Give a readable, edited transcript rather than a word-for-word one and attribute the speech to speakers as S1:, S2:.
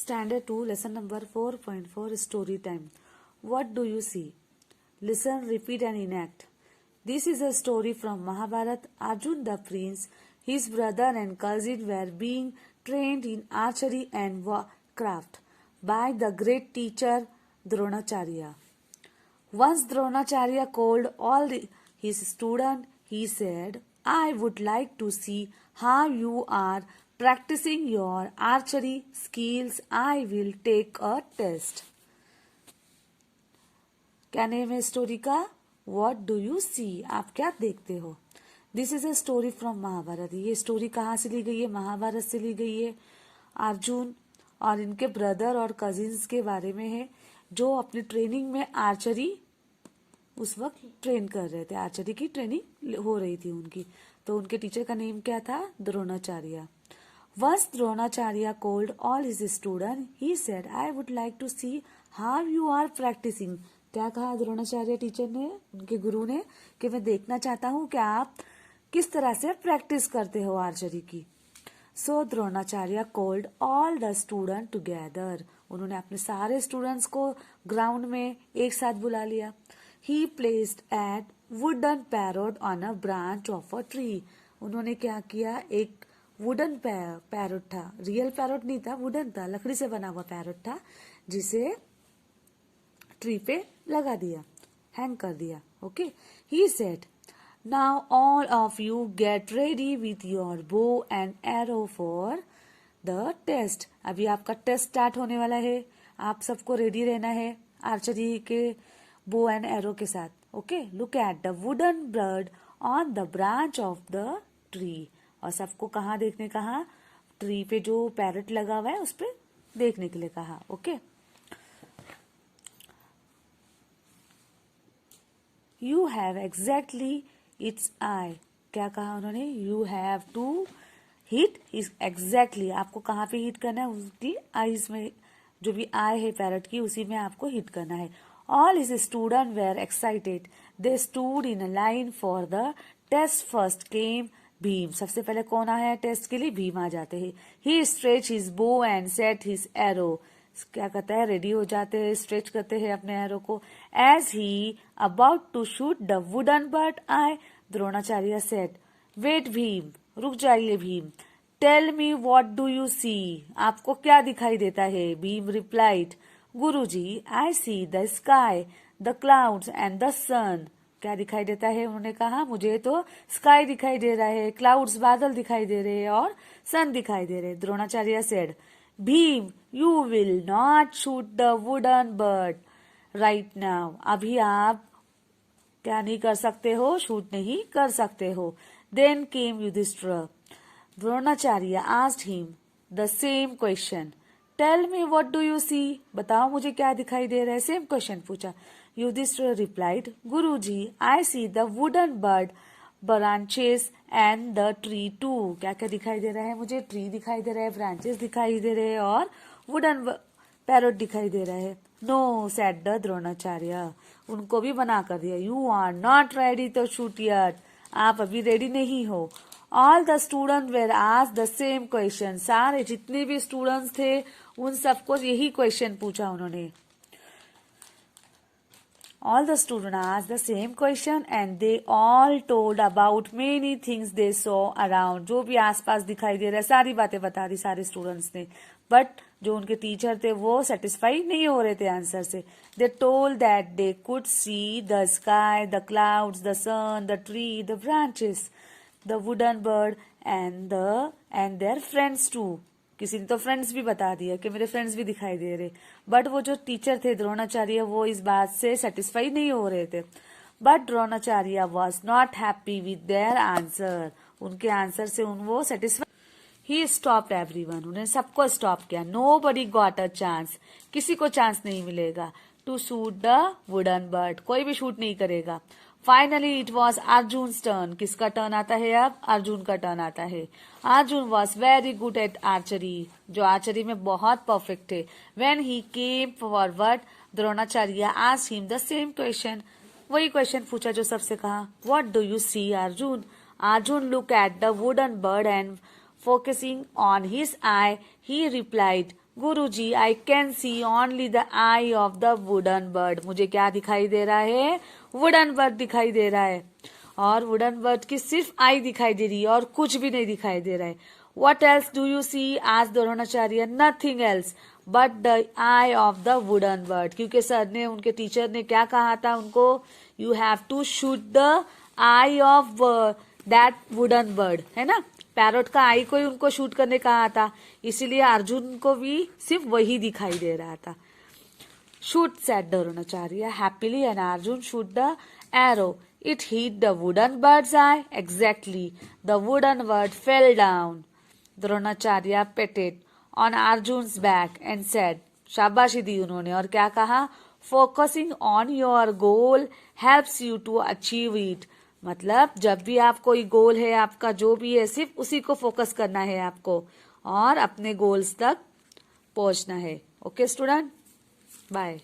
S1: Standard 2, lesson number 4.4, story time. What do you see? Listen, repeat and enact. This is a story from Mahabharat. Arjun the prince, his brother and cousin were being trained in archery and craft by the great teacher Dronacharya. Once Dronacharya called all his students. He said, I would like to see how you are practicing your archery skills. I will take a test. क्या name है story का? What do you see? आप क्या देखते हो? This is a story from Mahabharata. ये story कहाँ से ली गई है? महाभारत से ली गई है. अर्जुन और इनके ब्रदर और कजिन्स के बारे में है जो अपनी ट्रेनिंग में आर्चरी उस वक्त ट्रेन कर रहे थे. आर्चरी की ट्रेनिंग हो रही थी उनकी. तो उनके टीचर का नेम क्या था? Dronacharya. Once Dronacharya called all his student. He said, I would like to see how you are practising. क्या कहा द्रोणाचार्य टीचर ने, उनके गुरु ने, कि मैं देखना चाहता हूं कि आप किस तरह से प्रैक्टिस करते हो आर्चरी की. So Dronacharya called all the student together. उन्होंने अपने सारे स्टूडेंट्स को ग्राउंड में एक साथ बुला लिया. He placed a wooden parrot on a branch of a tree. उन्होंने क्या किया? एक वुडन पैरोट था. रियल पैरोट नहीं था, वुडन था, लकड़ी से बना हुआ पैरोट था, जिसे ट्री पे लगा दिया, हैंग कर दिया. Okay. He said, now all of you get ready with your bow and arrow for the test. अभी आपका टेस्ट स्टार्ट होने वाला है. आप सबको रेडी रहना है आर्चरी के बो एंड एरो के साथ. Okay. Look at the wooden bird on the branch of the tree. और सबको कहाँ देखने कहा? ट्री पे जो पैरट लगा हुआ है उस पे देखने के लिए कहा. Okay. You have exactly its eye. क्या कहा उन्होंने? You have to hit is exactly. आपको कहाँ पे हिट करना है? उसकी आईज में, जो भी आई है पैरट की, उसी में आपको हिट करना है. All his students were excited. They stood in a line for the test. First came Bhim. सबसे पहले कौन आया टेस्ट के लिए? भीम आ जाते हैं. He stretched his bow and set his arrow. क्या कहता है? रेडी हो जाते हैं, स्ट्रेच करते हैं अपने एरो को. As he about to shoot the wooden bird, Dronacharya said, wait Bhim, रुक जाइए Bhim. Tell me what do you see? आपको क्या दिखाई देता है? Bhim replied, Guruji, I see the sky, the clouds and the sun. क्या दिखाई देता है? उन्होंने कहा, मुझे तो स्काई दिखाई दे रहा है, क्लाउड्स बादल दिखाई दे रहे हैं और सन दिखाई दे रहे. Dronacharya said, Bhim, you will not shoot the wooden bird right now. अभी आप क्या नहीं कर सकते हो? शूट नहीं कर सकते हो. Then came Yudhishthir. Dronacharya asked him the same question. Tell me what do you see. बताओ मुझे क्या दिखाई दे रहा है? सेम क्वेश्चन पूछा. Yudhishthira replied, Guruji, I see the wooden bird, branches and the tree too. क्या क्या दिखाई दे रहा है मुझे? ट्री दिखाई दे रहा है, ब्रांचेस दिखाई दे रहे हैं और वुडन पैरोट दिखाई दे रहा है. No, said the Dronacharya. उनको भी मना कर दिया. You are not ready to shoot yet. आप अभी रेडी नहीं हो. All the students were asked the same question. सारे जितने भी स्टूडेंट्स थे उन सबको यही क्वेश्चन पूछा उन्होंने. All the students asked the same question and they all told about many things they saw around. जो भी आसपास दिखाई दे रहा है सारी बातें बता दी सारे स्टूडेंट्स ने. बट जो उनके टीचर थे वो सेटिस्फाई नहीं हो रहे थे आंसर से. They told that they could see the sky, the clouds, the sun, the tree, the branches, the wooden bird and their friends too. किसी ने तो फ्रेंड्स भी बता दिया कि मेरे फ्रेंड्स भी दिखाई दे रहे. बट वो जो टीचर थे द्रोणाचार्य, वो इस बात से सेटिस्फाई नहीं हो रहे थे. But Dronacharya was not happy with their answer. उनके आंसर से वो सेटिस्फाई. He stopped everyone. उन्होंने सबको स्टॉप किया. Nobody got a chance. किसी को चांस नहीं मिलेगा. To shoot the wooden bird. कोई भी शूट नहीं करेगा. Finally it was Arjun turn. किसका टर्न आता है अब? अर्जुन का टर्न आता है. Arjun was very good at archery. जो आर्चरी में बहुत परफेक्ट थे. When he came forward, Dronacharya asked him the same question. वही क्वेश्चन पूछा जो सबसे कहा. What do you C Arjun? Arjun look at the wooden bird and focusing on his I, he replied, Guruji I can see only the eye of the wooden bird. मुझे क्या दिखाई दे रहा है? वुडन बर्ड दिखाई दे रहा है, और वुडन बर्ड की सिर्फ आई दिखाई दे रही है और कुछ भी नहीं दिखाई दे रहा है। What else do you see? आज Dronacharya nothing else but the eye of the wooden bird. क्योंकि सर ने, उनके टीचर ने क्या कहा था उनको? You have to shoot the eye of that wooden bird, है ना। पैरोट का आई को ही उनको शूट करने कहा था, इसीलिए अर्जुन को भी सिर्फ वही दिखाई दे रहा था। Shoot said Dronacharya happily and Arjun shoot the arrow. It hit the wooden bird's eye. Exactly. The wooden bird fell down. Dronacharya petted on Arjun's back and said, शाबाशी दी उन्होंने और क्या कहा? Focusing on your goal helps you to achieve it. मतलब जब भी आप कोई गोल है आपका जो भी है, सिर्फ उसी को फोकस करना है आपको और अपने गोल्स तक पहुंचना है। Okay student, bye.